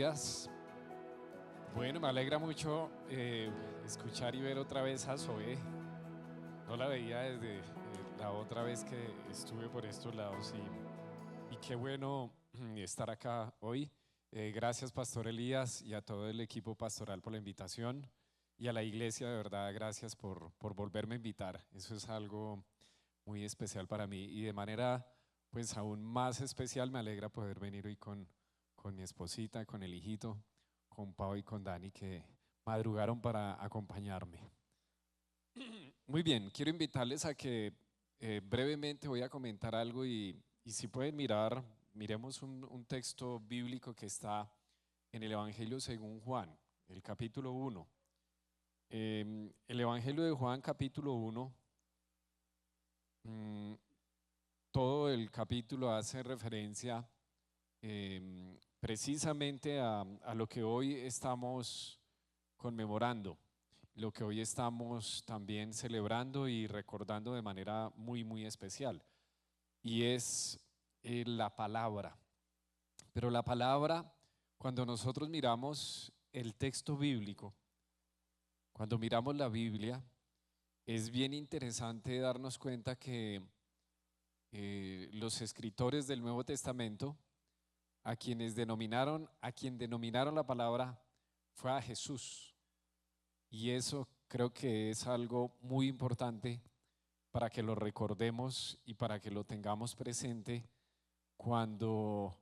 días. Bueno, me alegra mucho escuchar y ver otra vez a Zoe. No la veía desde la otra vez que estuve por estos lados y qué bueno estar acá hoy. Gracias, Pastor Elías, y a todo el equipo pastoral por la invitación, y a la iglesia, de verdad, gracias por volverme a invitar. Eso es algo muy especial para mí, y de manera pues aún más especial me alegra poder venir hoy con mi esposita, con el hijito, con Pau y con Dani, que madrugaron para acompañarme. Muy bien, quiero invitarles a que brevemente voy a comentar algo, y si pueden miremos un texto bíblico que está en el Evangelio según Juan, el capítulo 1. El Evangelio de Juan, capítulo 1, todo el capítulo hace referencia precisamente a lo que hoy estamos conmemorando, lo que hoy estamos también celebrando y recordando de manera muy, muy especial, y es la palabra. Pero la palabra, cuando nosotros miramos el texto bíblico, cuando miramos la Biblia, es bien interesante darnos cuenta que los escritores del Nuevo Testamento, a quien denominaron la palabra fue a Jesús. Y eso creo que es algo muy importante para que lo recordemos y para que lo tengamos presente cuando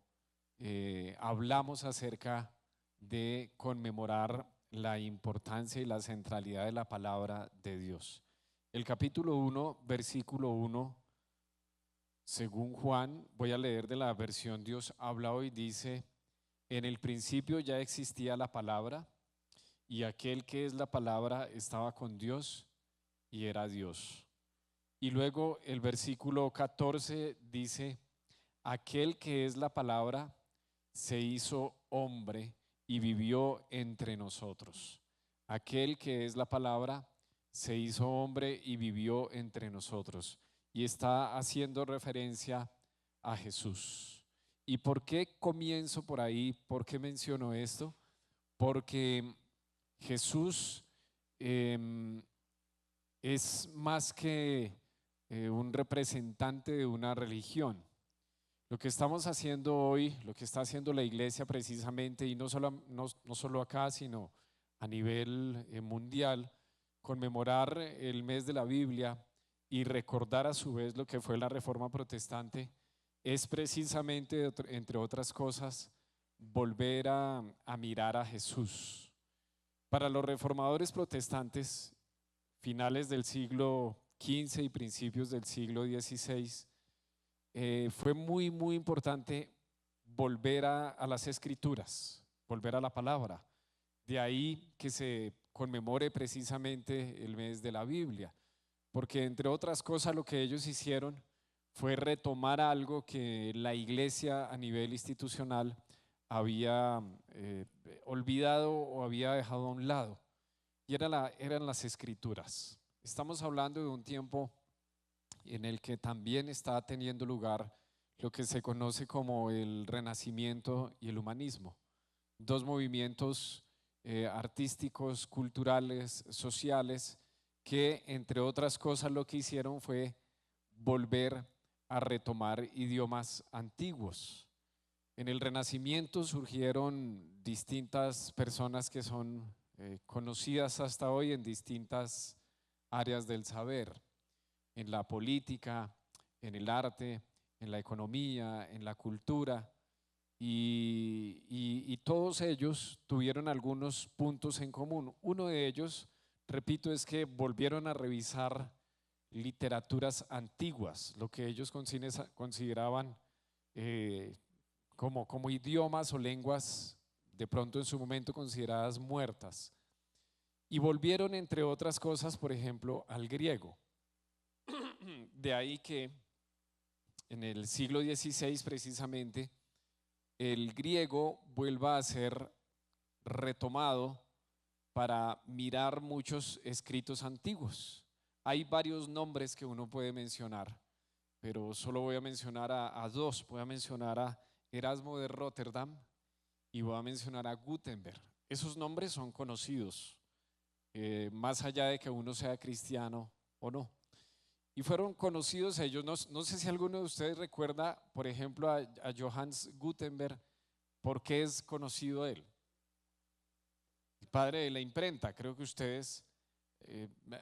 hablamos acerca de conmemorar la importancia y la centralidad de la palabra de Dios. El capítulo 1, versículo 1, según Juan, voy a leer de la versión Dios habla hoy, dice: en el principio ya existía la palabra, y aquel que es la palabra estaba con Dios y era Dios. Y luego el versículo 14 dice: aquel que es la palabra se hizo hombre y vivió entre nosotros. Aquel que es la palabra se hizo hombre y vivió entre nosotros. Y está haciendo referencia a Jesús. ¿Y por qué comienzo por ahí? ¿Por qué menciono esto? Porque Jesús es más que un representante de una religión. Lo que estamos haciendo hoy, lo que está haciendo la iglesia precisamente, y no solo acá, sino a nivel mundial, conmemorar el mes de la Biblia y recordar a su vez lo que fue la Reforma Protestante, es precisamente, entre otras cosas, volver a mirar a Jesús. Para los reformadores protestantes, finales del siglo XV y principios del siglo XVI, fue muy, muy importante volver a las escrituras, volver a la palabra. De ahí que se conmemore precisamente el mes de la Biblia, porque entre otras cosas lo que ellos hicieron fue retomar algo que la iglesia a nivel institucional había olvidado o había dejado a un lado, y eran las escrituras. Estamos hablando de un tiempo en el que también está teniendo lugar lo que se conoce como el Renacimiento y el Humanismo, dos movimientos artísticos, culturales, sociales, que entre otras cosas lo que hicieron fue volver a retomar idiomas antiguos. En el Renacimiento surgieron distintas personas que son conocidas hasta hoy en distintas áreas del saber: en la política, en el arte, en la economía, en la cultura, y todos ellos tuvieron algunos puntos en común. Uno de ellos, repito, es que volvieron a revisar literaturas antiguas, lo que ellos consideraban como idiomas o lenguas de pronto en su momento consideradas muertas, y volvieron, entre otras cosas, por ejemplo, al griego. De ahí que en el siglo XVI precisamente el griego vuelva a ser retomado para mirar muchos escritos antiguos. Hay varios nombres que uno puede mencionar, pero solo voy a mencionar a dos. Voy a mencionar a Erasmo de Rotterdam y voy a mencionar a Gutenberg. Esos nombres son conocidos, más allá de que uno sea cristiano o no. Y fueron conocidos ellos. No sé si alguno de ustedes recuerda, por ejemplo, a Johannes Gutenberg. ¿Por qué es conocido él? El padre de la imprenta. Creo que ustedes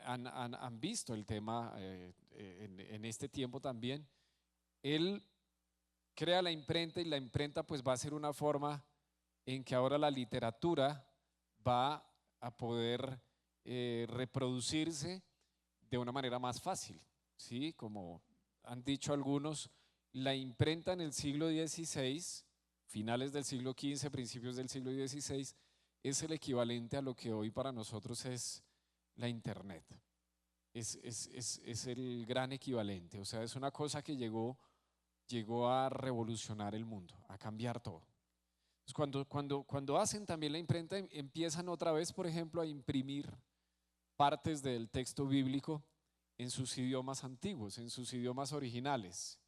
han visto el tema en este tiempo también. Él crea la imprenta y la imprenta pues va a ser una forma en que ahora la literatura va a poder reproducirse de una manera más fácil, ¿sí? Como han dicho algunos, la imprenta en el siglo XVI, finales del siglo XV, principios del siglo XVI, es el equivalente a lo que hoy para nosotros es la internet. Es el gran equivalente, o sea, es una cosa que llegó a revolucionar el mundo, a cambiar todo. Entonces, cuando hacen también la imprenta, empiezan otra vez, por ejemplo, a imprimir partes del texto bíblico en sus idiomas antiguos, en sus idiomas originales,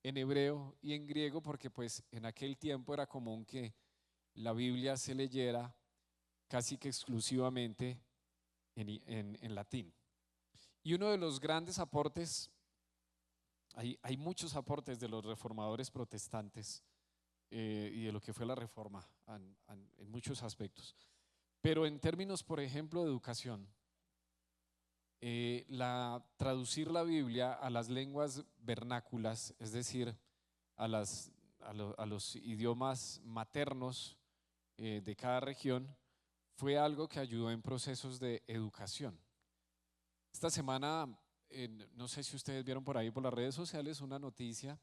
en hebreo y en griego, porque pues en aquel tiempo era común que la Biblia se leyera casi que exclusivamente en latín. Y uno de los grandes aportes, hay muchos aportes de los reformadores protestantes y de lo que fue la reforma en muchos aspectos, pero en términos, por ejemplo, de educación, traducir la Biblia a las lenguas vernáculas, es decir, a los idiomas maternos de cada región, fue algo que ayudó en procesos de educación. Esta semana, no sé si ustedes vieron por ahí por las redes sociales una noticia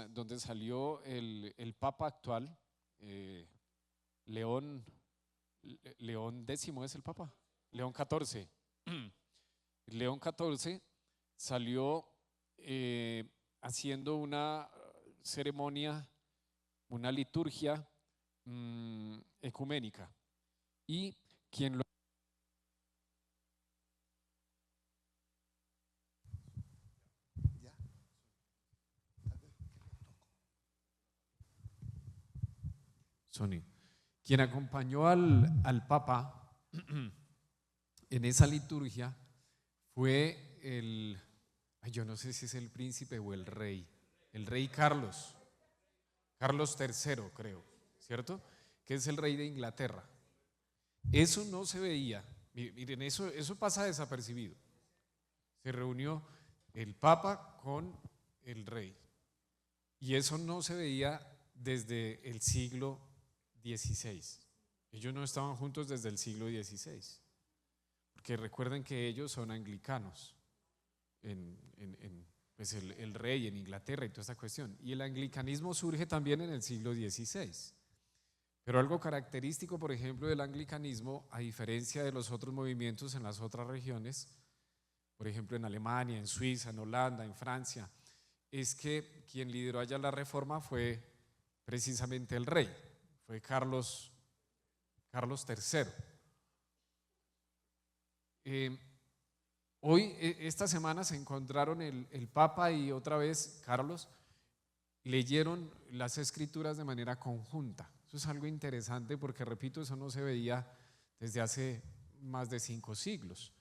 donde salió el Papa actual, León X es el Papa, León XIV. León XIV salió haciendo una ceremonia, una liturgia ecuménica, y quien lo Sony, quien acompañó al Papa en esa liturgia fue yo no sé si es el príncipe o el rey Carlos III, creo, ¿cierto? Que es el rey de Inglaterra. Eso no se veía, miren, eso pasa desapercibido. Se reunió el Papa con el rey y eso no se veía desde el siglo XVI. Ellos no estaban juntos desde el siglo XVI, porque recuerden que ellos son anglicanos, pues el rey en Inglaterra y toda esta cuestión. Y el anglicanismo surge también en el siglo XVI. Pero algo característico, por ejemplo, del anglicanismo, a diferencia de los otros movimientos en las otras regiones, por ejemplo en Alemania, en Suiza, en Holanda, en Francia, es que quien lideró allá la reforma fue precisamente el rey, fue Carlos III. Hoy, esta semana se encontraron el Papa y otra vez Carlos, leyeron las escrituras de manera conjunta. Eso es algo interesante porque, repito, eso no se veía desde hace más de 5 siglos.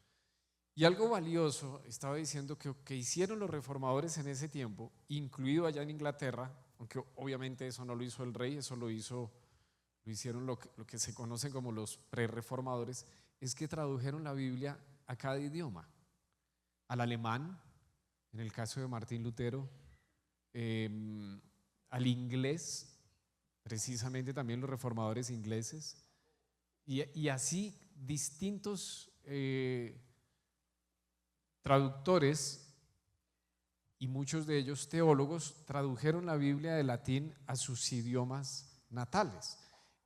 Y algo valioso, estaba diciendo que hicieron los reformadores en ese tiempo, incluido allá en Inglaterra, aunque obviamente eso no lo hizo el rey, eso lo hicieron lo que se conocen como los prerreformadores, es que tradujeron la Biblia a cada idioma, al alemán, en el caso de Martín Lutero, al inglés, precisamente también los reformadores ingleses, y así distintos traductores y muchos de ellos teólogos tradujeron la Biblia de latín a sus idiomas natales.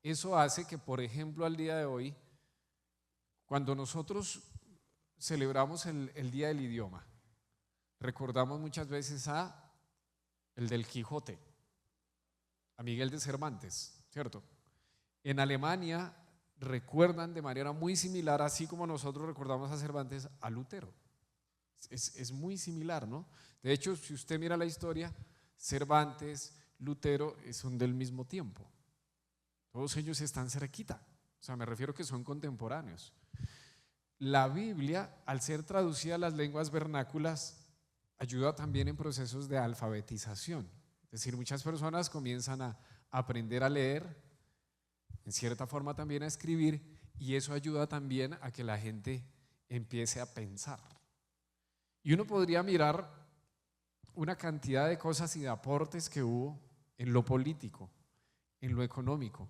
Eso hace que, por ejemplo, al día de hoy, cuando nosotros celebramos el Día del Idioma, recordamos muchas veces el del Quijote, a Miguel de Cervantes, ¿cierto? En Alemania recuerdan de manera muy similar, así como nosotros recordamos a Cervantes, a Lutero. Es muy similar, ¿no? De hecho, si usted mira la historia, Cervantes, Lutero son del mismo tiempo. Todos ellos están cerquita. O sea, me refiero que son contemporáneos. La Biblia, al ser traducida a las lenguas vernáculas, ayuda también en procesos de alfabetización. Es decir, muchas personas comienzan a aprender a leer, en cierta forma también a escribir, y eso ayuda también a que la gente empiece a pensar. Y uno podría mirar una cantidad de cosas y de aportes que hubo en lo político, en lo económico,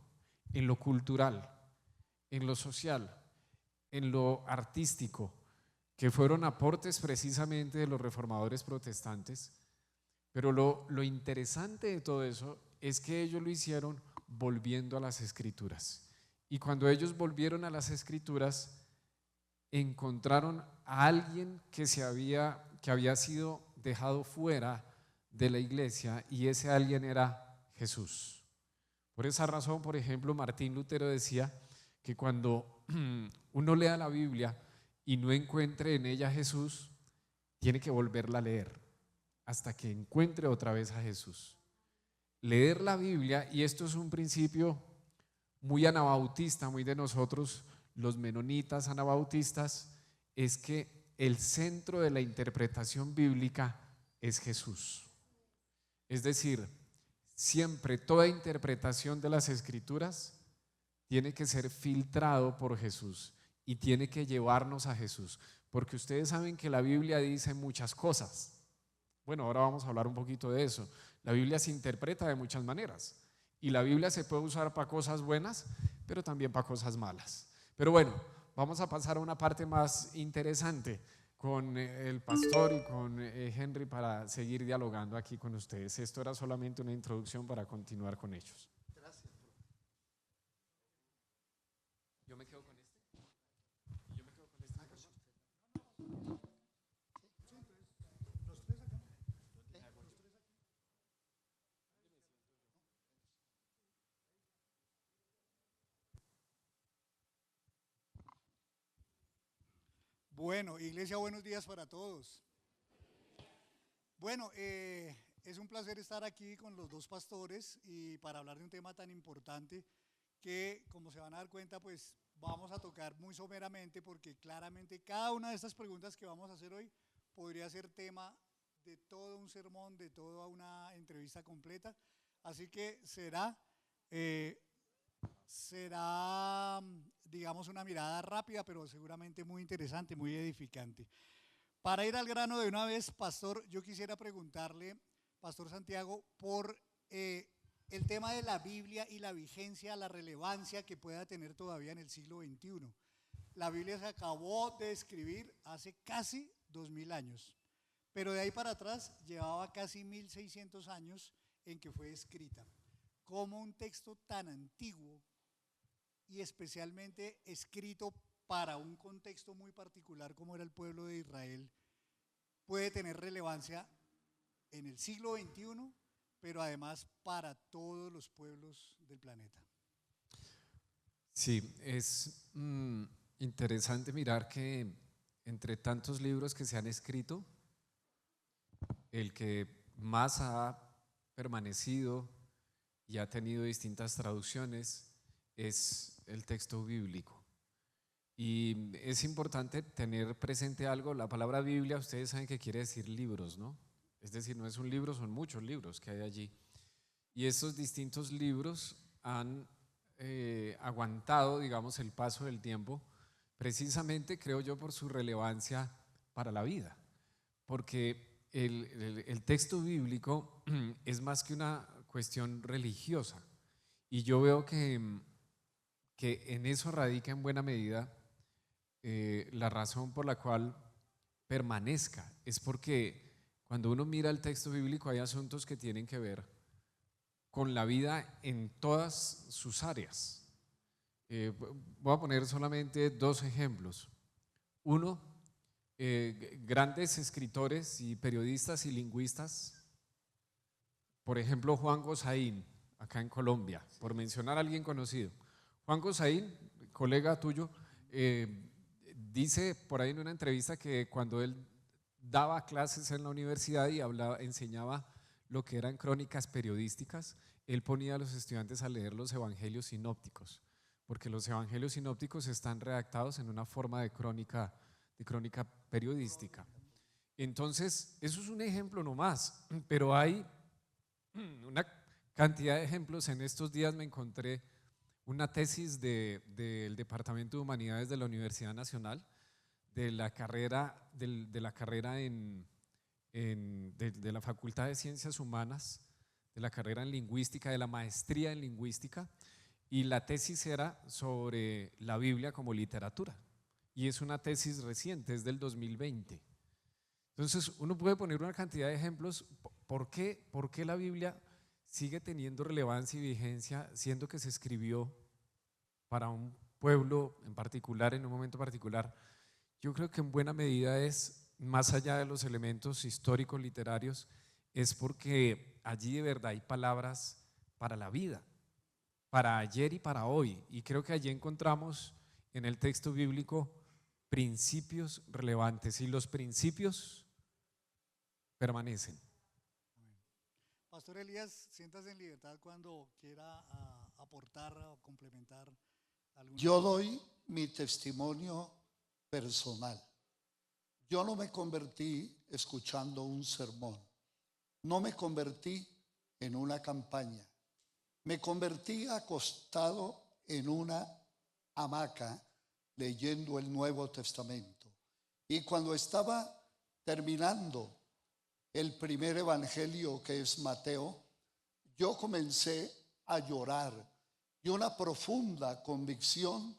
en lo cultural, en lo social, en lo artístico, que fueron aportes precisamente de los reformadores protestantes. Pero lo interesante de todo eso es que ellos lo hicieron volviendo a las Escrituras. Y cuando ellos volvieron a las Escrituras, encontraron a alguien que había sido dejado fuera de la iglesia, y ese alguien era Jesús. Por esa razón, por ejemplo, Martín Lutero decía que cuando uno lea la Biblia y no encuentre en ella a Jesús, tiene que volverla a leer hasta que encuentre otra vez a Jesús. Leer la Biblia, y esto es un principio muy anabautista, muy de nosotros los menonitas anabautistas, es que el centro de la interpretación bíblica es Jesús. Es decir, siempre toda interpretación de las Escrituras tiene que ser filtrado por Jesús y tiene que llevarnos a Jesús, porque ustedes saben que la Biblia dice muchas cosas. Bueno, ahora vamos a hablar un poquito de eso. La Biblia se interpreta de muchas maneras y la Biblia se puede usar para cosas buenas, pero también para cosas malas. Pero bueno, vamos a pasar a una parte más interesante con el pastor y con Henry para seguir dialogando aquí con ustedes. Esto era solamente una introducción para continuar con ellos. Gracias. Yo me quedo con este. Yo me quedo con este. Los tres acá. Bueno, iglesia, buenos días para todos. Bueno, es un placer estar aquí con los dos pastores y para hablar de un tema tan importante que, como se van a dar cuenta, pues vamos a tocar muy someramente, porque claramente cada una de estas preguntas que vamos a hacer hoy podría ser tema de todo un sermón, de toda una entrevista completa. Así que será, digamos, una mirada rápida, pero seguramente muy interesante, muy edificante. Para ir al grano de una vez, pastor, yo quisiera preguntarle, pastor Santiago, por el tema de la Biblia y la vigencia, la relevancia que pueda tener todavía en el siglo XXI. La Biblia se acabó de escribir hace casi 2000 años, pero de ahí para atrás llevaba casi 1600 años en que fue escrita. ¿Cómo un texto tan antiguo y especialmente escrito para un contexto muy particular como era el pueblo de Israel puede tener relevancia en el siglo XXI, pero además para todos los pueblos del planeta? Sí, es interesante mirar que entre tantos libros que se han escrito, el que más ha permanecido y ha tenido distintas traducciones es el texto bíblico. Y es importante tener presente algo: la palabra Biblia, ustedes saben que quiere decir libros, ¿no? Es decir, no es un libro, son muchos libros que hay allí. Y estos distintos libros han aguantado, digamos, el paso del tiempo, precisamente, creo yo, por su relevancia para la vida. Porque el texto bíblico es más que una cuestión religiosa. Y yo veo que en eso radica en buena medida la razón por la cual permanezca. Es porque cuando uno mira el texto bíblico hay asuntos que tienen que ver con la vida en todas sus áreas. Voy a poner solamente dos ejemplos. Uno, grandes escritores y periodistas y lingüistas, por ejemplo Juan Gosaín, acá en Colombia, por mencionar a alguien conocido. Juan Gosaín, colega tuyo, dice por ahí en una entrevista que cuando él daba clases en la universidad y enseñaba lo que eran crónicas periodísticas, él ponía a los estudiantes a leer los evangelios sinópticos, porque los evangelios sinópticos están redactados en una forma de crónica periodística. Entonces, eso es un ejemplo nomás, pero hay una cantidad de ejemplos. En estos días me encontré una tesis del Departamento de Humanidades de la Universidad Nacional, de la carrera de la Facultad de Ciencias Humanas, de la carrera en Lingüística, de la maestría en Lingüística, y la tesis era sobre la Biblia como literatura, y es una tesis reciente, es del 2020. Entonces uno puede poner una cantidad de ejemplos. ¿Por qué la Biblia sigue teniendo relevancia y vigencia, siendo que se escribió para un pueblo en particular, en un momento particular? Yo creo que en buena medida es, más allá de los elementos históricos, literarios, es porque allí de verdad hay palabras para la vida, para ayer y para hoy. Y creo que allí encontramos en el texto bíblico principios relevantes, y los principios permanecen. Pastor Elías, siéntase en libertad cuando quiera aportar o complementar alguna. Yo doy mi testimonio personal. Yo no me convertí escuchando un sermón, no me convertí en una campaña, me convertí acostado en una hamaca leyendo el Nuevo Testamento. Y cuando estaba terminando el primer evangelio, que es Mateo, yo comencé a llorar y una profunda convicción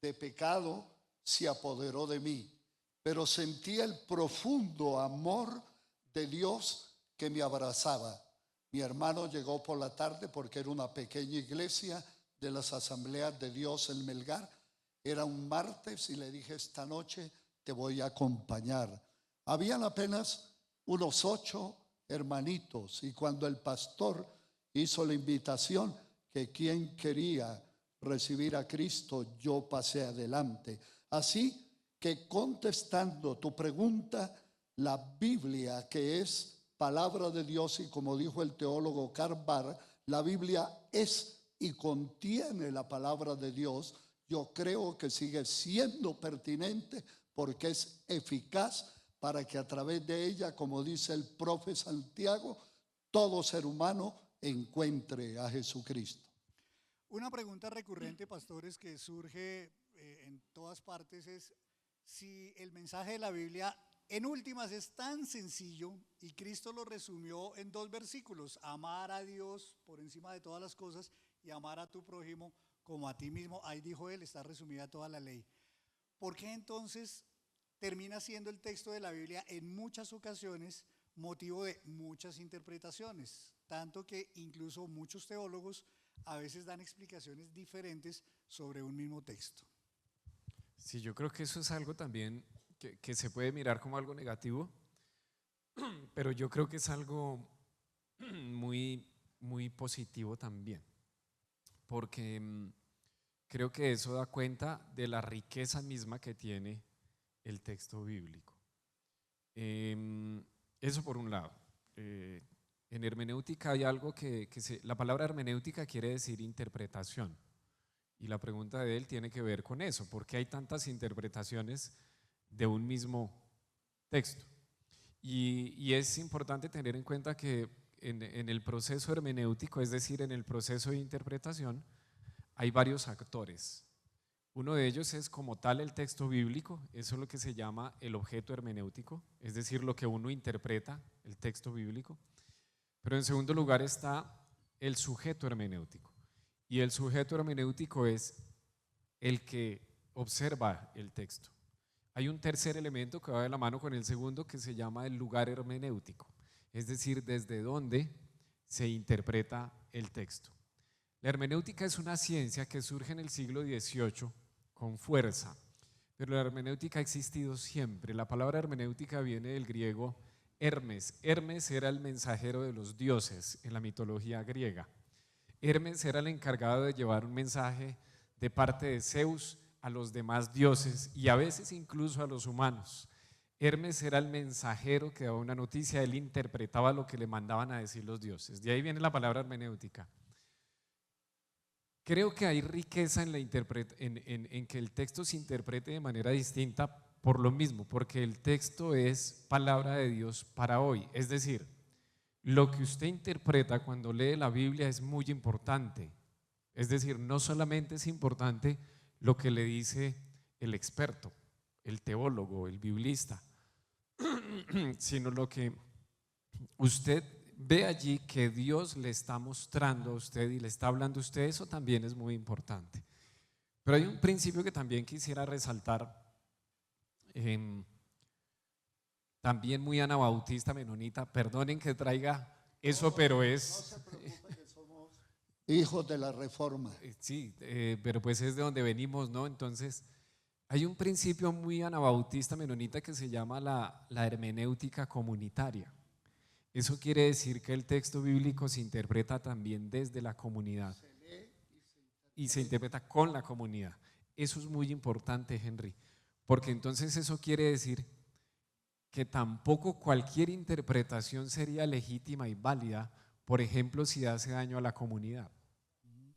de pecado se apoderó de mí, pero sentí el profundo amor de Dios que me abrazaba. Mi hermano llegó por la tarde porque era una pequeña iglesia de las Asambleas de Dios en Melgar. Era un martes y le dije: esta noche te voy a acompañar. Habían apenas unos 8 hermanitos, y cuando el pastor hizo la invitación que quien quería recibir a Cristo, yo pasé adelante. Así que, contestando tu pregunta, la Biblia, que es palabra de Dios, y como dijo el teólogo Karl Barth, la Biblia es y contiene la palabra de Dios. Yo creo que sigue siendo pertinente porque es eficaz para que a través de ella, como dice el profe Santiago, todo ser humano encuentre a Jesucristo. Una pregunta recurrente, pastores, que surge en todas partes es si el mensaje de la Biblia en últimas es tan sencillo y Cristo lo resumió en 2 versículos: amar a Dios por encima de todas las cosas y amar a tu prójimo como a ti mismo. Ahí dijo él, está resumida toda la ley. ¿Por qué entonces termina siendo el texto de la Biblia en muchas ocasiones motivo de muchas interpretaciones? Tanto que incluso muchos teólogos a veces dan explicaciones diferentes sobre un mismo texto. Sí, yo creo que eso es algo también que se puede mirar como algo negativo, pero yo creo que es algo muy, muy positivo también, porque creo que eso da cuenta de la riqueza misma que tiene el texto bíblico. Eso por un lado. En hermenéutica hay algo la palabra hermenéutica quiere decir interpretación, y la pregunta de él tiene que ver con eso: ¿por qué hay tantas interpretaciones de un mismo texto? Y es importante tener en cuenta que en el proceso hermenéutico, es decir, en el proceso de interpretación, hay varios actores. Uno de ellos es como tal el texto bíblico, eso es lo que se llama el objeto hermenéutico, es decir, lo que uno interpreta, el texto bíblico. Pero en segundo lugar está el sujeto hermenéutico, y el sujeto hermenéutico es el que observa el texto. Hay un tercer elemento que va de la mano con el segundo, que se llama el lugar hermenéutico, es decir, desde dónde se interpreta el texto. La hermenéutica es una ciencia que surge en el siglo XVIII con fuerza, pero la hermenéutica ha existido siempre. La palabra hermenéutica viene del griego Hermes. Hermes era el mensajero de los dioses en la mitología griega. Hermes era el encargado de llevar un mensaje de parte de Zeus a los demás dioses y a veces incluso a los humanos. Hermes era el mensajero que daba una noticia, él interpretaba lo que le mandaban a decir los dioses. De ahí viene la palabra hermenéutica. Creo que hay riqueza en que el texto se interprete de manera distinta por lo mismo, porque el texto es palabra de Dios para hoy. Es decir, lo que usted interpreta cuando lee la Biblia es muy importante. Es decir, no solamente es importante lo que le dice el experto, el teólogo, el biblista, sino lo que usted ve allí que Dios le está mostrando a usted y le está hablando a usted. Eso también es muy importante. Pero hay un principio que también quisiera resaltar, también muy anabautista, menonita. Perdonen que traiga eso, pero No es… se preocupe que somos hijos de la Reforma. Sí, pero pues es de donde venimos, ¿no? Entonces, hay un principio muy anabautista, menonita, que se llama la hermenéutica comunitaria. Eso quiere decir que el texto bíblico se interpreta también desde la comunidad y se interpreta con la comunidad. Eso es muy importante, Henry, porque entonces eso quiere decir que tampoco cualquier interpretación sería legítima y válida, por ejemplo, si hace daño a la comunidad.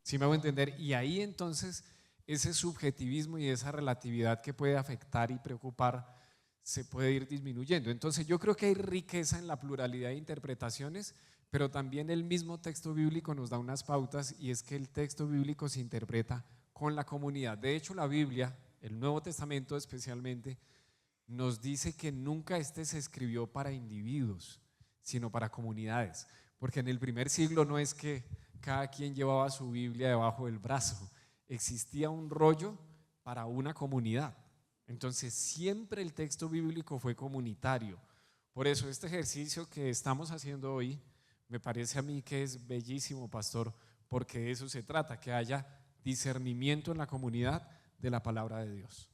¿Sí me hago entender? Y ahí entonces ese subjetivismo y esa relatividad que puede afectar y preocupar se puede ir disminuyendo. Entonces yo creo que hay riqueza en la pluralidad de interpretaciones, pero también el mismo texto bíblico nos da unas pautas, y es que el texto bíblico se interpreta con la comunidad. De hecho, la Biblia, el Nuevo Testamento especialmente, nos dice que nunca se escribió para individuos, sino para comunidades, porque en el primer siglo no es que cada quien llevaba su Biblia debajo del brazo, existía un rollo para una comunidad. Entonces siempre el texto bíblico fue comunitario. Por eso este ejercicio que estamos haciendo hoy me parece a mí que es bellísimo, pastor, porque de eso se trata, que haya discernimiento en la comunidad de la palabra de Dios.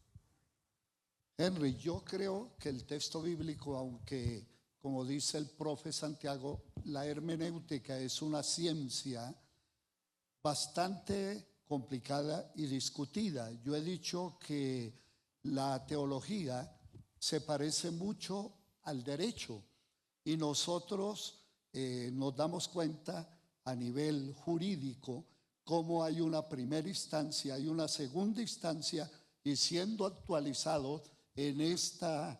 Henry, yo creo que el texto bíblico, aunque como dice el profe Santiago, la hermenéutica es una ciencia bastante complicada y discutida. Yo he dicho que la teología se parece mucho al derecho, y nosotros nos damos cuenta a nivel jurídico cómo hay una primera instancia y una segunda instancia, y siendo actualizados en esta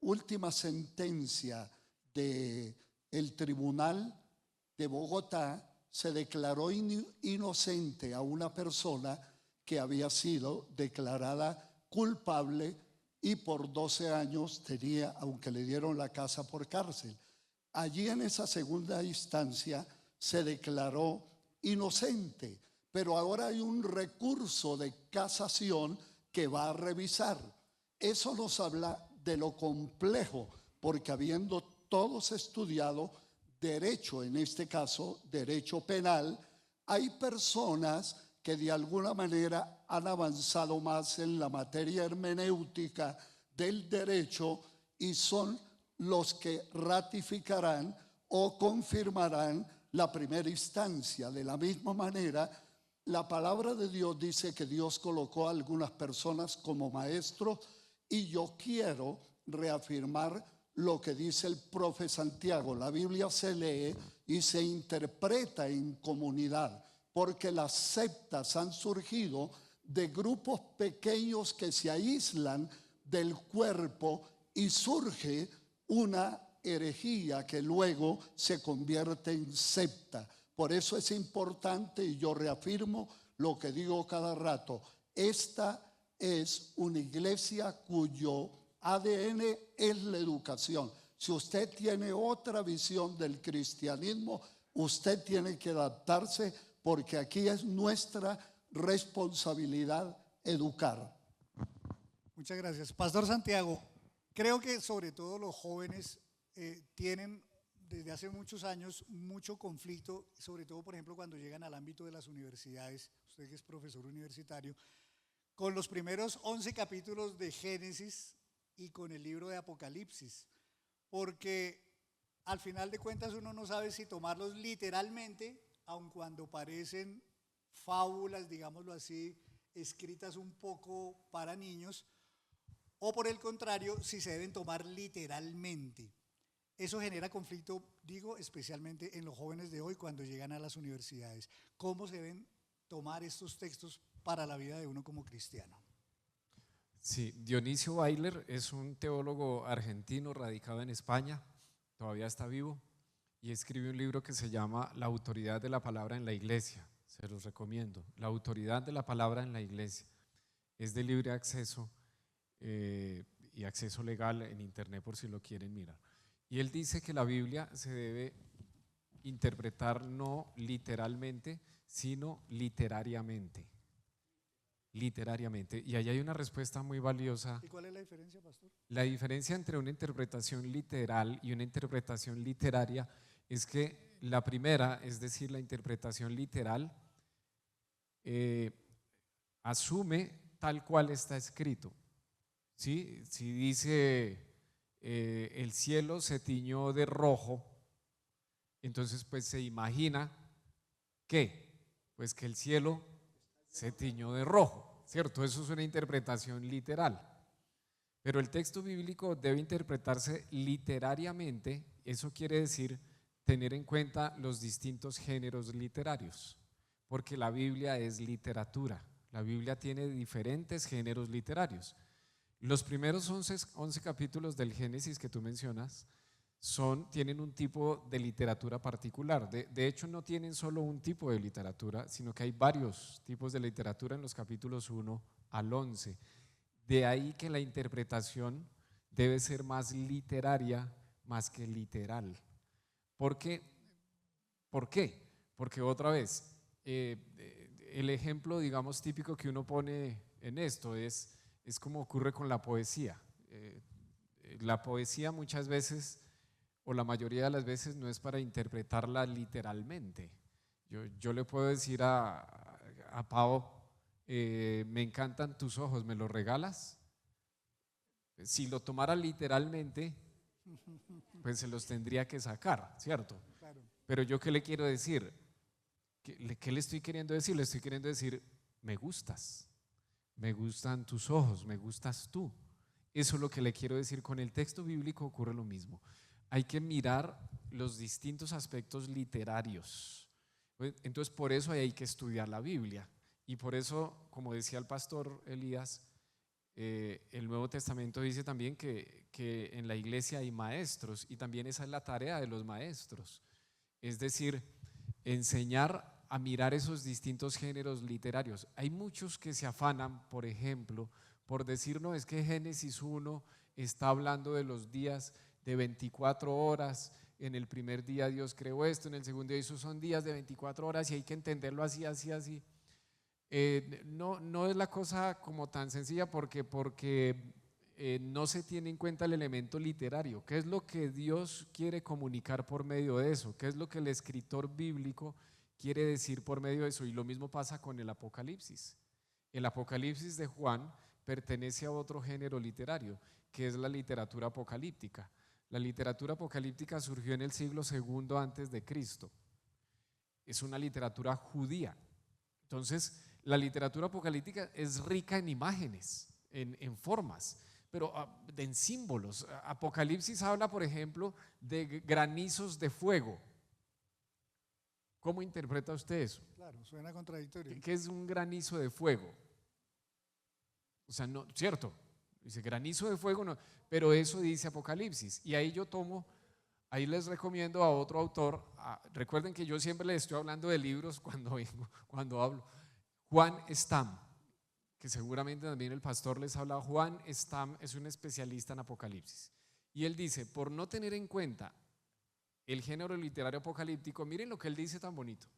última sentencia del Tribunal de Bogotá, se declaró inocente a una persona que había sido declarada culpable y por 12 años tenía, aunque le dieron la casa por cárcel. Allí en esa segunda instancia se declaró inocente, pero ahora hay un recurso de casación que va a revisar. Eso nos habla de lo complejo, porque habiendo todos estudiado derecho, en este caso derecho penal, hay personas que de alguna manera han avanzado más en la materia hermenéutica del derecho y son los que ratificarán o confirmarán la primera instancia. De la misma manera, la palabra de Dios dice que Dios colocó a algunas personas como maestros, y yo quiero reafirmar lo que dice el profe Santiago. La Biblia se lee y se interpreta en comunidad, porque las sectas han surgido de grupos pequeños que se aíslan del cuerpo y surge una herejía que luego se convierte en secta. Por eso es importante, y yo reafirmo lo que digo cada rato, esta es una iglesia cuyo ADN es la educación. Si usted tiene otra visión del cristianismo, usted tiene que adaptarse, porque aquí es nuestra responsabilidad educar. Muchas gracias. Pastor Santiago, creo que sobre todo los jóvenes tienen desde hace muchos años mucho conflicto, sobre todo, por ejemplo, cuando llegan al ámbito de las universidades, usted que es profesor universitario, con los primeros 11 capítulos de Génesis y con el libro de Apocalipsis, porque al final de cuentas uno no sabe si tomarlos literalmente, aun cuando parecen fábulas, digámoslo así, escritas un poco para niños, o por el contrario, si se deben tomar literalmente. Eso genera conflicto, digo, especialmente en los jóvenes de hoy cuando llegan a las universidades. ¿Cómo se deben tomar estos textos para la vida de uno como cristiano? Sí, Dionisio Bailer es un teólogo argentino radicado en España, todavía está vivo, y escribe un libro que se llama La autoridad de la palabra en la iglesia. Se los recomiendo. La autoridad de la palabra en la iglesia. Es de libre acceso y acceso legal en internet por si lo quieren mirar. Y él dice que la Biblia se debe interpretar no literalmente, sino literariamente. Literariamente. Y ahí hay una respuesta muy valiosa. ¿Y cuál es la diferencia, pastor? La diferencia entre una interpretación literal y una interpretación literaria es que la primera, es decir, la interpretación literal, asume tal cual está escrito. ¿Sí? Si dice el cielo se tiñó de rojo, entonces pues se imagina que, pues que el cielo se tiñó de rojo, ¿cierto? Eso es una interpretación literal. Pero el texto bíblico debe interpretarse literariamente. Eso quiere decir tener en cuenta los distintos géneros literarios, porque la Biblia es literatura. La Biblia tiene diferentes géneros literarios. Los primeros 11 capítulos del Génesis que tú mencionas tienen un tipo de literatura particular. De hecho, no tienen solo un tipo de literatura, sino que hay varios tipos de literatura en los capítulos 1 al 11. De ahí que la interpretación debe ser más literaria más que literal. ¿Por qué? Porque otra vez, el ejemplo, digamos, típico que uno pone en esto es como ocurre con la poesía. La poesía muchas veces, o la mayoría de las veces, no es para interpretarla literalmente. Yo le puedo decir a Pau, me encantan tus ojos, ¿me los regalas? Si lo tomara literalmente, pues se los tendría que sacar, ¿cierto? Claro. Pero yo, ¿qué le quiero decir? ¿Qué le estoy queriendo decir? Le estoy queriendo decir, me gustas, me gustan tus ojos, me gustas tú. Eso es lo que le quiero decir. Con el texto bíblico ocurre lo mismo. Hay que mirar los distintos aspectos literarios. Entonces, por eso hay que estudiar la Biblia. Y por eso, como decía el pastor Elías, el Nuevo Testamento dice también que en la iglesia hay maestros, y también esa es la tarea de los maestros. Es decir, enseñar a mirar esos distintos géneros literarios. Hay muchos que se afanan, por ejemplo, por decir, no, es que Génesis 1 está hablando de los días de 24 horas, en el primer día Dios creó esto, en el segundo día esos son días de 24 horas y hay que entenderlo así, así, así. No es la cosa como tan sencilla porque no se tiene en cuenta el elemento literario. ¿Qué es lo que Dios quiere comunicar por medio de eso? ¿Qué es lo que el escritor bíblico quiere decir por medio de eso? Y lo mismo pasa con el Apocalipsis. El Apocalipsis de Juan pertenece a otro género literario, que es la literatura apocalíptica. La literatura apocalíptica surgió en el siglo II antes de Cristo. Es una literatura judía. Entonces, la literatura apocalíptica es rica en imágenes, en formas, pero en símbolos. Apocalipsis habla, por ejemplo, de granizos de fuego. ¿Cómo interpreta usted eso? Claro, suena contradictorio. ¿Qué es un granizo de fuego? O sea, no, ¿cierto? Dice granizo de fuego, no, pero eso dice Apocalipsis. Y ahí ahí les recomiendo a otro autor. Recuerden que yo siempre les estoy hablando de libros cuando hablo. Juan Stam, que seguramente también el pastor les habla. Juan Stam es un especialista en Apocalipsis. Y él dice, por no tener en cuenta el género literario apocalíptico, miren lo que él dice tan bonito.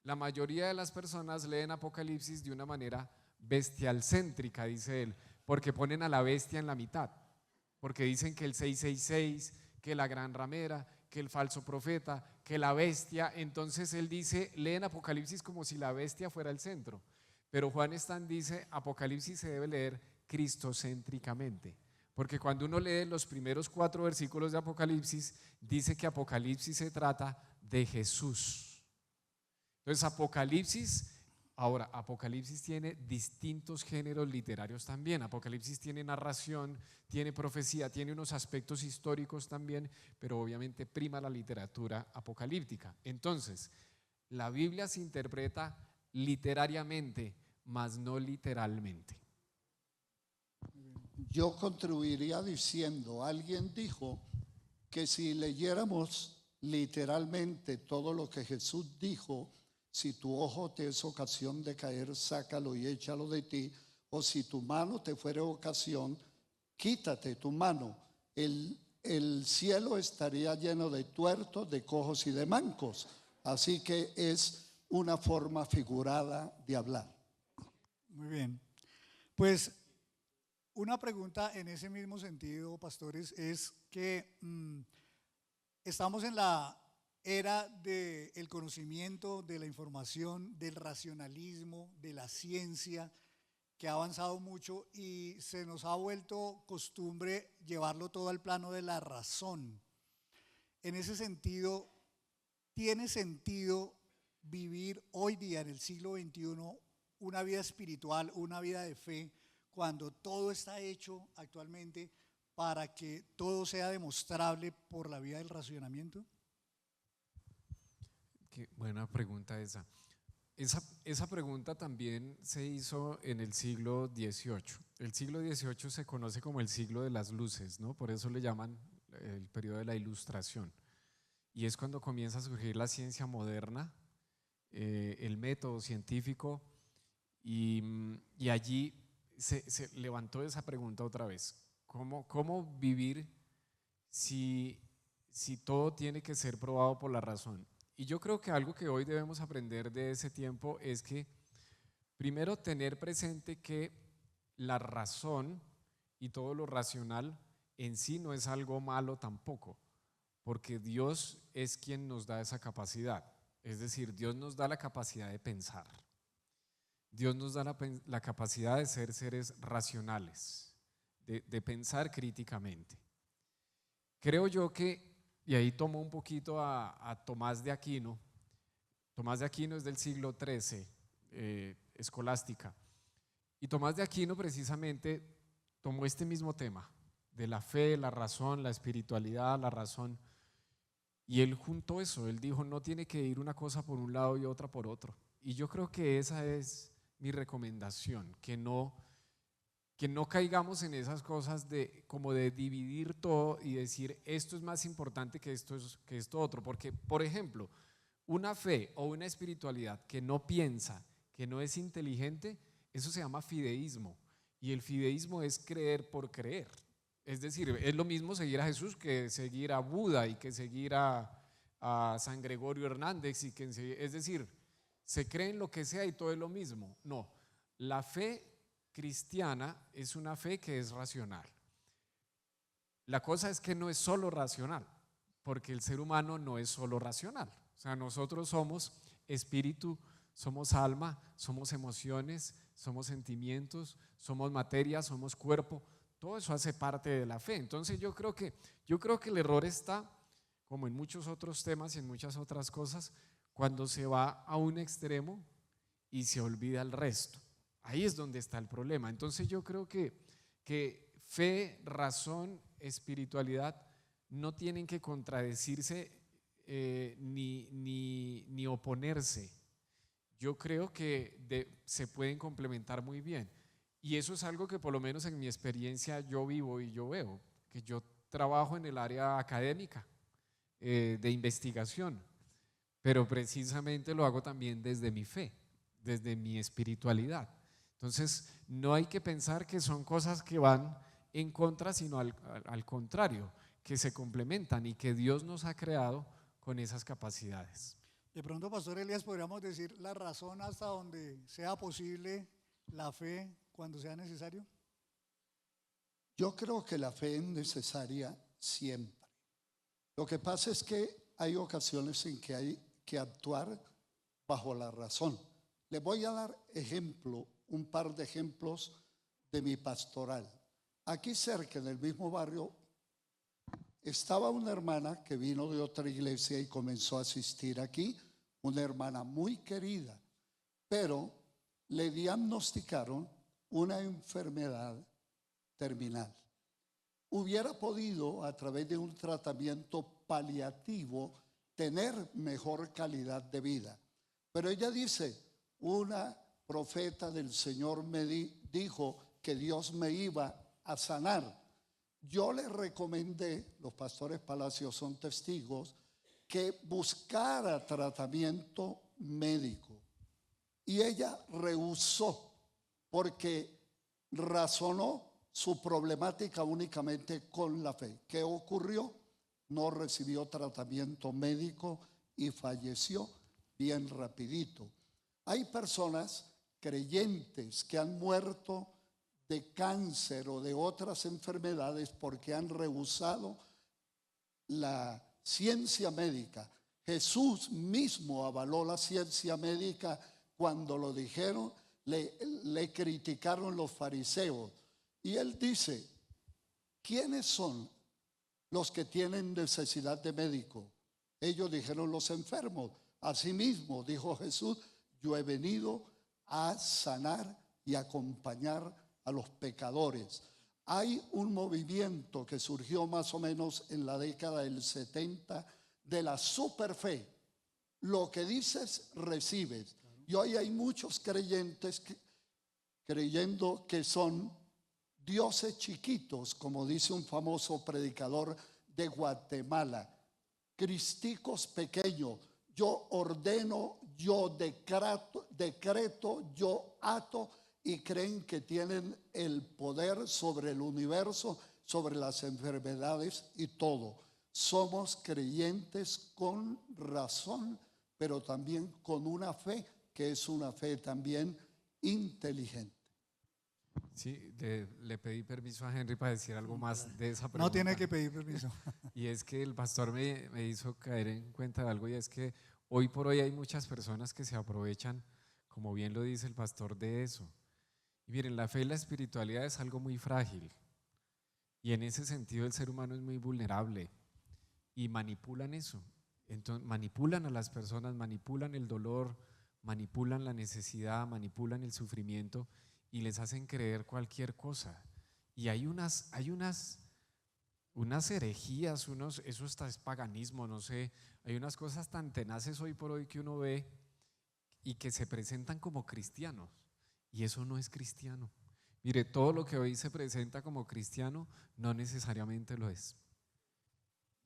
La mayoría de las personas leen Apocalipsis de una manera bestialcéntrica, dice él, porque ponen a la bestia en la mitad, porque dicen que el 666, que la gran ramera, que el falso profeta, que la bestia. Entonces él dice, leen Apocalipsis como si la bestia fuera el centro. Pero Juan Stam dice, Apocalipsis se debe leer cristocéntricamente, porque cuando uno lee los primeros 4 versículos de Apocalipsis, dice que Apocalipsis se trata de Jesús. Entonces Apocalipsis Ahora, Apocalipsis tiene distintos géneros literarios también. Apocalipsis tiene narración, tiene profecía, tiene unos aspectos históricos también, pero obviamente prima la literatura apocalíptica. Entonces, la Biblia se interpreta literariamente, mas no literalmente. Yo contribuiría diciendo, alguien dijo que si leyéramos literalmente todo lo que Jesús dijo, si tu ojo te es ocasión de caer, sácalo y échalo de ti, o si tu mano te fuere ocasión, quítate tu mano. El cielo estaría lleno de tuertos, de cojos y de mancos. Así que es una forma figurada de hablar. Muy bien. Pues una pregunta en ese mismo sentido, pastores, es que estamos en la era del conocimiento, de la información, del racionalismo, de la ciencia, que ha avanzado mucho y se nos ha vuelto costumbre llevarlo todo al plano de la razón. En ese sentido, ¿tiene sentido vivir hoy día en el siglo XXI una vida espiritual, una vida de fe, cuando todo está hecho actualmente para que todo sea demostrable por la vía del racionamiento? Qué buena pregunta esa. Esa pregunta también se hizo en el siglo XVIII. El siglo XVIII se conoce como el siglo de las luces, ¿no? Por eso le llaman el periodo de la Ilustración. Y es cuando comienza a surgir la ciencia moderna, el método científico, y allí se levantó esa pregunta otra vez. ¿Cómo vivir si todo tiene que ser probado por la razón? Y yo creo que algo que hoy debemos aprender de ese tiempo es que primero tener presente que la razón y todo lo racional en sí no es algo malo tampoco, porque Dios es quien nos da esa capacidad. Es decir, Dios nos da la capacidad de pensar. Dios nos da la capacidad de ser seres racionales, de pensar críticamente. Creo yo que, y ahí tomo un poquito a Tomás de Aquino. Tomás de Aquino es del siglo XIII, escolástica. Y Tomás de Aquino precisamente tomó este mismo tema, de la fe, la razón, la espiritualidad, la razón. Y él juntó eso, él dijo, no tiene que ir una cosa por un lado y otra por otro. Y yo creo que esa es mi recomendación, que no caigamos en esas cosas como de dividir todo y decir esto es más importante que esto otro, porque por ejemplo, una fe o una espiritualidad que no piensa, que no es inteligente, eso se llama fideísmo, y el fideísmo es creer por creer. Es decir, es lo mismo seguir a Jesús que seguir a Buda y que seguir a San Gregorio Hernández, es decir, se cree en lo que sea y todo es lo mismo. No, la fe cristiana es una fe que es racional. La cosa es que no es solo racional, porque el ser humano no es solo racional. O sea, nosotros somos espíritu, somos alma, somos emociones, somos sentimientos, somos materia, somos cuerpo. Todo eso hace parte de la fe. Entonces yo creo que el error está, como en muchos otros temas y en muchas otras cosas, cuando se va a un extremo y se olvida el resto. Ahí es donde está el problema. Entonces yo creo que fe, razón, espiritualidad no tienen que contradecirse ni oponerse. Yo creo que se pueden complementar muy bien. Y eso es algo que por lo menos en mi experiencia yo vivo y yo veo, que yo trabajo en el área académica, de investigación, pero precisamente lo hago también desde mi fe, desde mi espiritualidad. Entonces, no hay que pensar que son cosas que van en contra, sino al contrario, que se complementan y que Dios nos ha creado con esas capacidades. De pronto, Pastor Elías, podríamos decir la razón hasta donde sea posible, la fe cuando sea necesario. Yo creo que la fe es necesaria siempre. Lo que pasa es que hay ocasiones en que hay que actuar bajo la razón. Les voy a dar un par de ejemplos de mi pastoral. Aquí cerca, en el mismo barrio, estaba una hermana que vino de otra iglesia y comenzó a asistir aquí, una hermana muy querida, pero le diagnosticaron una enfermedad terminal. Hubiera podido, a través de un tratamiento paliativo, tener mejor calidad de vida. Pero ella dice, una profeta del Señor me dijo que Dios me iba a sanar. Yo le recomendé, los pastores Palacios son testigos, que buscara tratamiento médico. Y ella rehusó porque razonó su problemática únicamente con la fe. ¿Qué ocurrió? No recibió tratamiento médico y falleció bien rapidito. Hay personas creyentes que han muerto de cáncer o de otras enfermedades porque han rehusado la ciencia médica. Jesús mismo avaló la ciencia médica cuando lo dijeron, le criticaron los fariseos. Y él dice, ¿quiénes son los que tienen necesidad de médico? Ellos dijeron los enfermos. Asimismo, dijo Jesús, yo he venido a sanar y acompañar a los pecadores. Hay un movimiento que surgió más o menos en la década del 70 de la superfe. Lo que dices, recibes. Y hoy hay muchos creyentes creyendo que son dioses chiquitos, como dice un famoso predicador de Guatemala. Cristicos pequeños. Yo ordeno, yo decreto, yo ato, y creen que tienen el poder sobre el universo, sobre las enfermedades y todo. Somos creyentes con razón, pero también con una fe que es una fe también inteligente. Sí, le pedí permiso a Henry para decir algo más de esa pregunta. No tiene que pedir permiso. Y es que el pastor me hizo caer en cuenta de algo, y es que hoy por hoy hay muchas personas que se aprovechan, como bien lo dice el pastor, de eso. Y miren, la fe y la espiritualidad es algo muy frágil, y en ese sentido el ser humano es muy vulnerable, y manipulan eso. Entonces, manipulan a las personas, manipulan el dolor, manipulan la necesidad, manipulan el sufrimiento, y les hacen creer cualquier cosa. Y hay unas herejías, eso hasta es paganismo, no sé, hay unas cosas tan tenaces hoy por hoy que uno ve y que se presentan como cristianos, y eso no es cristiano. Mire, todo lo que hoy se presenta como cristiano no necesariamente lo es.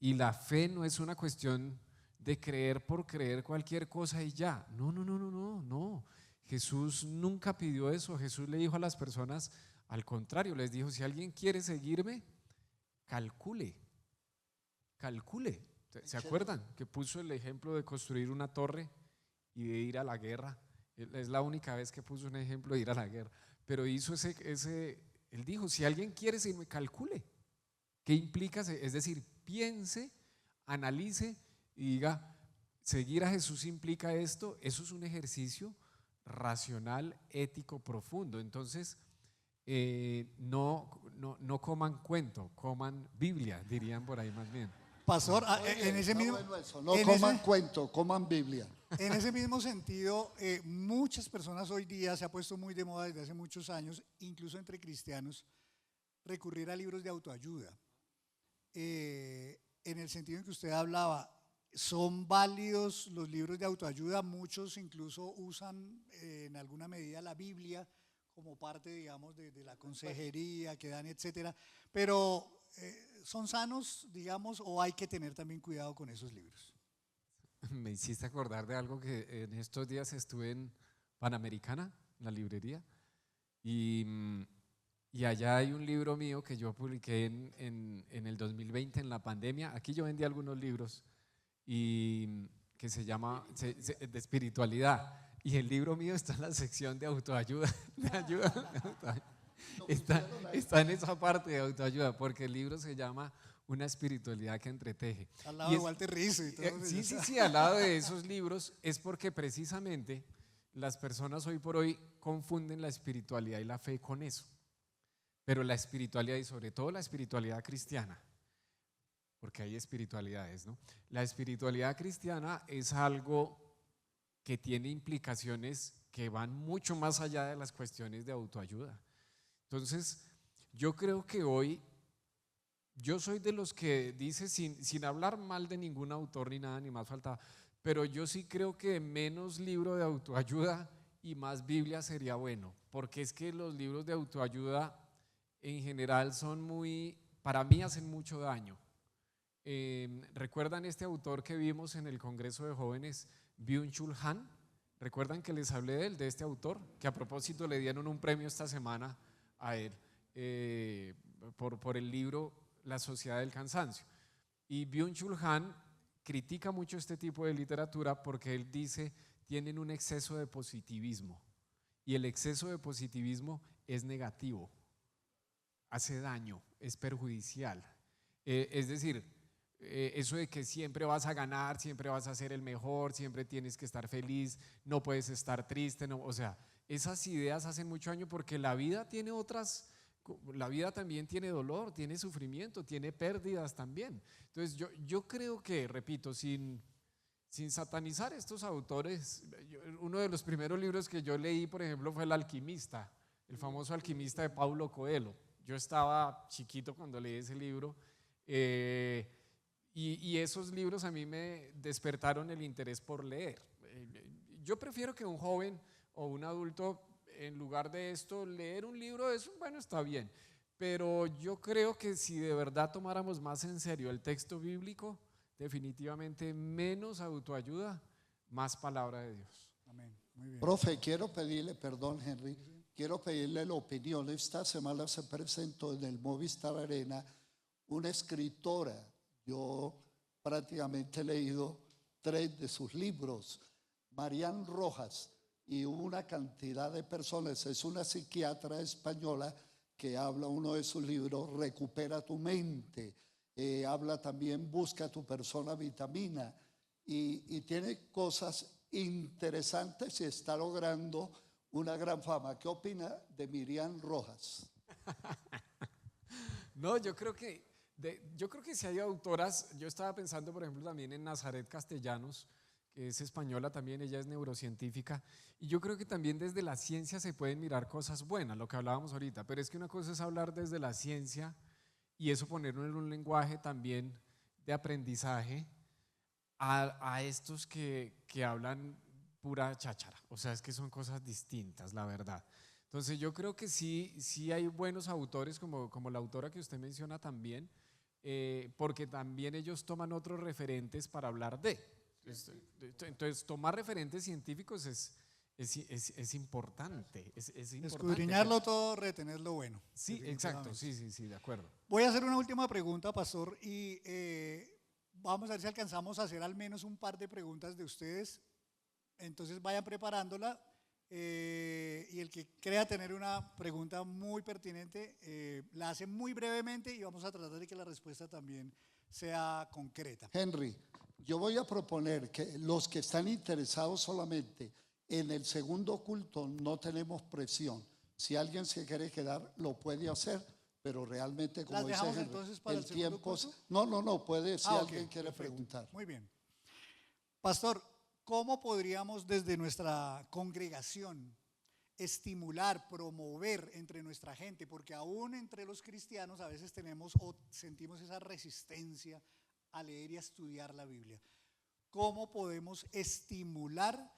Y la fe no es una cuestión de creer por creer cualquier cosa y ya. No. Jesús nunca pidió eso. Jesús le dijo a las personas, al contrario, les dijo, si alguien quiere seguirme, calcule. ¿Se acuerdan? Que puso el ejemplo de construir una torre y de ir a la guerra. Es la única vez que puso un ejemplo de ir a la guerra. Pero hizo él dijo, si alguien quiere seguirme, calcule. ¿Qué implica? Es decir, piense, analice y diga, seguir a Jesús implica esto. Eso es un ejercicio racional, ético, profundo. Entonces, no coman cuento, coman Biblia, dirían por ahí más bien. Pastor, en ese mismo, No coman cuento, coman Biblia. En ese mismo sentido, muchas personas hoy día, se ha puesto muy de moda desde hace muchos años, incluso entre cristianos, recurrir a libros de autoayuda. En el sentido en que usted hablaba, ¿son válidos los libros de autoayuda? Muchos incluso usan en alguna medida la Biblia como parte, digamos, de la consejería que dan, etcétera. Pero ¿son sanos, digamos, o hay que tener también cuidado con esos libros? Me hiciste acordar de algo que en estos días estuve en Panamericana, en la librería, y allá hay un libro mío que yo publiqué en el 2020, en la pandemia. Aquí yo vendí algunos libros y que se llama de espiritualidad, y el libro mío está en la sección de autoayuda, está en esa parte de autoayuda, porque el libro se llama Una espiritualidad que entreteje. Al lado de Walter Rizzo y todo eso. Sí, al lado de esos libros, es porque precisamente las personas hoy por hoy confunden la espiritualidad y la fe con eso. Pero la espiritualidad, y sobre todo la espiritualidad cristiana, porque hay espiritualidades, ¿no? La espiritualidad cristiana es algo que tiene implicaciones que van mucho más allá de las cuestiones de autoayuda. Entonces, yo creo que hoy, yo soy de los que dice, sin hablar mal de ningún autor ni nada, ni más faltaba, pero yo sí creo que menos libro de autoayuda y más Biblia sería bueno, porque es que los libros de autoayuda en general son muy, para mí hacen mucho daño. ¿Recuerdan este autor que vimos en el Congreso de Jóvenes, Byung-Chul Han? ¿Recuerdan que les hablé de este autor? Que a propósito le dieron un premio esta semana a él por el libro La Sociedad del Cansancio. Y Byung-Chul Han critica mucho este tipo de literatura porque él dice tienen un exceso de positivismo y el exceso de positivismo es negativo, hace daño, es perjudicial. Es decir, eso de que siempre vas a ganar, siempre vas a ser el mejor, siempre tienes que estar feliz, no puedes estar triste, no, o sea, esas ideas hacen mucho daño porque la vida tiene otras, la vida también tiene dolor, tiene sufrimiento, tiene pérdidas también. Entonces yo creo que, repito, sin satanizar estos autores, uno de los primeros libros que yo leí, por ejemplo, fue El Alquimista, el famoso Alquimista de Paulo Coelho. Yo estaba chiquito cuando leí ese libro y esos libros a mí me despertaron el interés por leer. Yo prefiero que un joven o un adulto, en lugar de esto, leer un libro de eso, bueno, está bien, pero yo creo que si de verdad tomáramos más en serio el texto bíblico, definitivamente menos autoayuda, más palabra de Dios. Amén. Muy bien. Profe, quiero pedirle, perdón Henry, quiero pedirle la opinión. Esta semana se presentó en el Movistar Arena una escritora. Yo prácticamente he leído 3 de sus libros, Marian Rojas, y una cantidad de personas. Es una psiquiatra española que habla uno de sus libros, Recupera tu mente. Habla también Busca tu persona vitamina y tiene cosas interesantes y está logrando una gran fama. ¿Qué opina de Miriam Rojas? No, yo creo que si hay autoras, yo estaba pensando por ejemplo también en Nazaret Castellanos, que es española también, ella es neurocientífica, y yo creo que también desde la ciencia se pueden mirar cosas buenas, lo que hablábamos ahorita, pero es que una cosa es hablar desde la ciencia y eso ponerlo en un lenguaje también de aprendizaje a estos que hablan pura cháchara, o sea, es que son cosas distintas, la verdad. Entonces yo creo que sí hay buenos autores como la autora que usted menciona también, porque también ellos toman otros referentes para hablar de. Entonces tomar referentes científicos es importante, es importante. Escudriñarlo todo, retener lo bueno. Sí, exacto, sí, de acuerdo. Voy a hacer una última pregunta, pastor, y vamos a ver si alcanzamos a hacer al menos un par de preguntas de ustedes. Entonces vayan preparándola y el que crea tener una pregunta muy pertinente la hace muy brevemente y vamos a tratar de que la respuesta también sea concreta. Henry, yo voy a proponer que los que están interesados solamente en el segundo culto no tenemos presión. Si alguien se quiere quedar, lo puede hacer, pero realmente, como dice Henry, entonces para el tiempo… culto? No, puede si alguien Ok, quiere perfecto. preguntar. Muy bien. Pastor, ¿cómo podríamos desde nuestra congregación estimular, promover entre nuestra gente? Porque aún entre los cristianos a veces tenemos o sentimos esa resistencia a leer y a estudiar la Biblia. ¿Cómo podemos estimular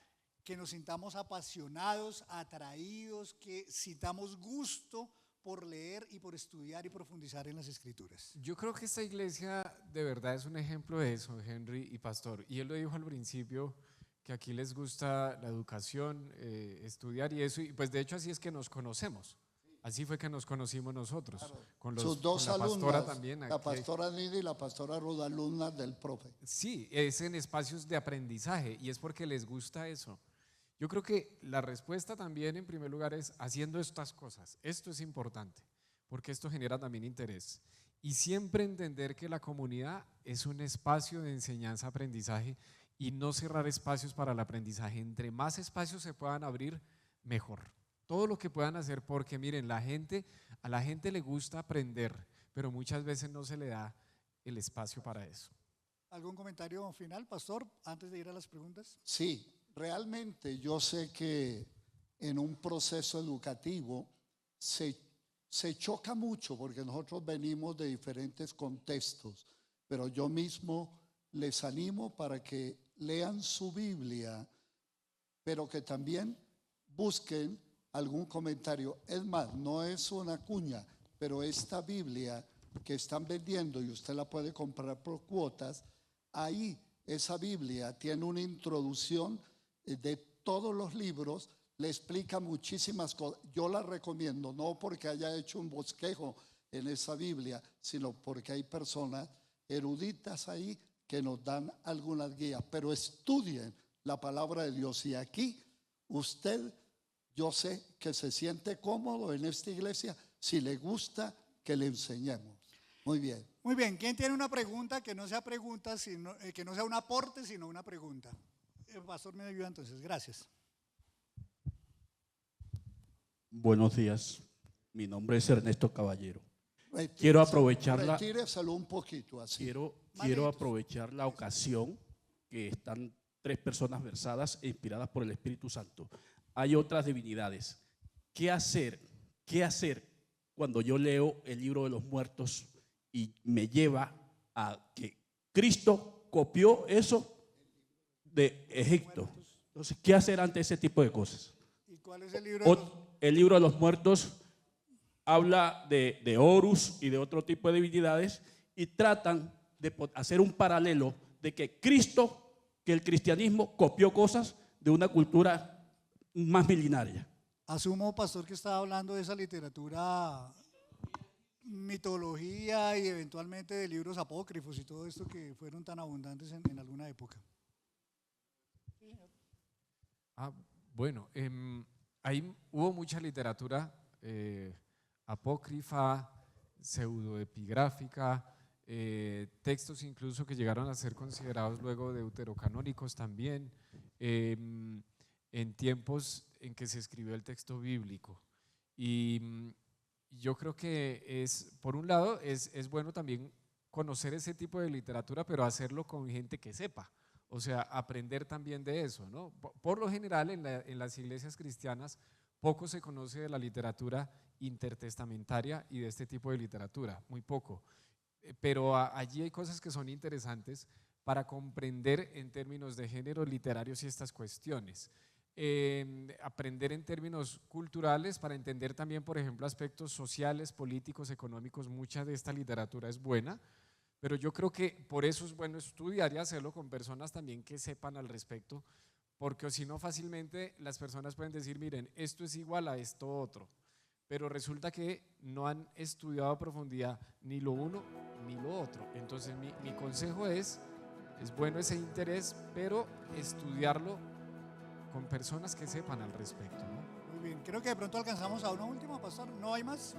que nos sintamos apasionados, atraídos, que sintamos gusto por leer y por estudiar y profundizar en las Escrituras? Yo creo que esta iglesia de verdad es un ejemplo de eso, Henry y Pastor. Y él lo dijo al principio, que aquí les gusta la educación, estudiar y eso. Y pues de hecho así es que nos conocemos. Así fue que nos conocimos nosotros. Claro. Con Sus dos con la alumnas, pastora también. la pastora Nidia y la pastora Ruda, alumnas del profe. Sí, es en espacios de aprendizaje y es porque les gusta eso. Yo creo que la respuesta también en primer lugar es haciendo estas cosas. Esto es importante porque esto genera también interés. Y siempre entender que la comunidad es un espacio de enseñanza, aprendizaje y no cerrar espacios para el aprendizaje. Entre más espacios se puedan abrir, mejor. Todo lo que puedan hacer, porque miren, a la gente le gusta aprender, pero muchas veces no se le da el espacio para eso. ¿Algún comentario final, pastor, antes de ir a las preguntas? Sí, realmente yo sé que en un proceso educativo se choca mucho porque nosotros venimos de diferentes contextos, pero yo mismo les animo para que lean su Biblia, pero que también busquen algún comentario. Es más, no es una cuña, pero esta Biblia que están vendiendo y usted la puede comprar por cuotas, ahí esa Biblia tiene una introducción de todos los libros, le explica muchísimas cosas. Yo la recomiendo, no porque haya hecho un bosquejo en esa Biblia, sino porque hay personas eruditas ahí que nos dan algunas guías, pero estudien la palabra de Dios. Y aquí usted, yo sé que se siente cómodo en esta iglesia si le gusta que le enseñemos. Muy bien. Muy bien, ¿quién tiene una pregunta que no sea pregunta, que no sea un aporte, sino una pregunta? El pastor me ayuda entonces, gracias. Buenos días, mi nombre es Ernesto Caballero. Quiero aprovechar Retíreselo un poquito así. Quiero aprovechar la ocasión que están 3 personas versadas e inspiradas por el Espíritu Santo. Hay otras divinidades. ¿Qué hacer cuando yo leo el libro de los muertos y me lleva a que Cristo copió eso de Egipto? Entonces, ¿qué hacer ante ese tipo de cosas? ¿Y cuál es el libro? El libro de los muertos habla de Horus y de otro tipo de divinidades y tratan de hacer un paralelo de que el cristianismo copió cosas de una cultura más milenaria. Asumo, pastor, que estaba hablando de esa literatura, mitología y eventualmente de libros apócrifos y todo esto que fueron tan abundantes en alguna época. Bueno, ahí hubo mucha literatura apócrifa, pseudoepigráfica, textos incluso que llegaron a ser considerados luego deuterocanónicos también, en tiempos en que se escribió el texto bíblico. Y yo creo que por un lado, es bueno también conocer ese tipo de literatura, pero hacerlo con gente que sepa. O sea, aprender también de eso, ¿no? Por lo general, en las iglesias cristianas, poco se conoce de la literatura intertestamentaria y de este tipo de literatura, muy poco. Pero allí hay cosas que son interesantes para comprender en términos de géneros literarios y estas cuestiones. Aprender en términos culturales para entender también, por ejemplo, aspectos sociales, políticos, económicos. Mucha de esta literatura es buena. Pero yo creo que por eso es bueno estudiar y hacerlo con personas también que sepan al respecto, porque si no fácilmente las personas pueden decir, miren, esto es igual a esto otro, pero resulta que no han estudiado a profundidad ni lo uno ni lo otro. Entonces mi consejo es bueno ese interés, pero estudiarlo con personas que sepan al respecto, ¿no? Muy bien, creo que de pronto alcanzamos a una última, pastor. ¿No hay más?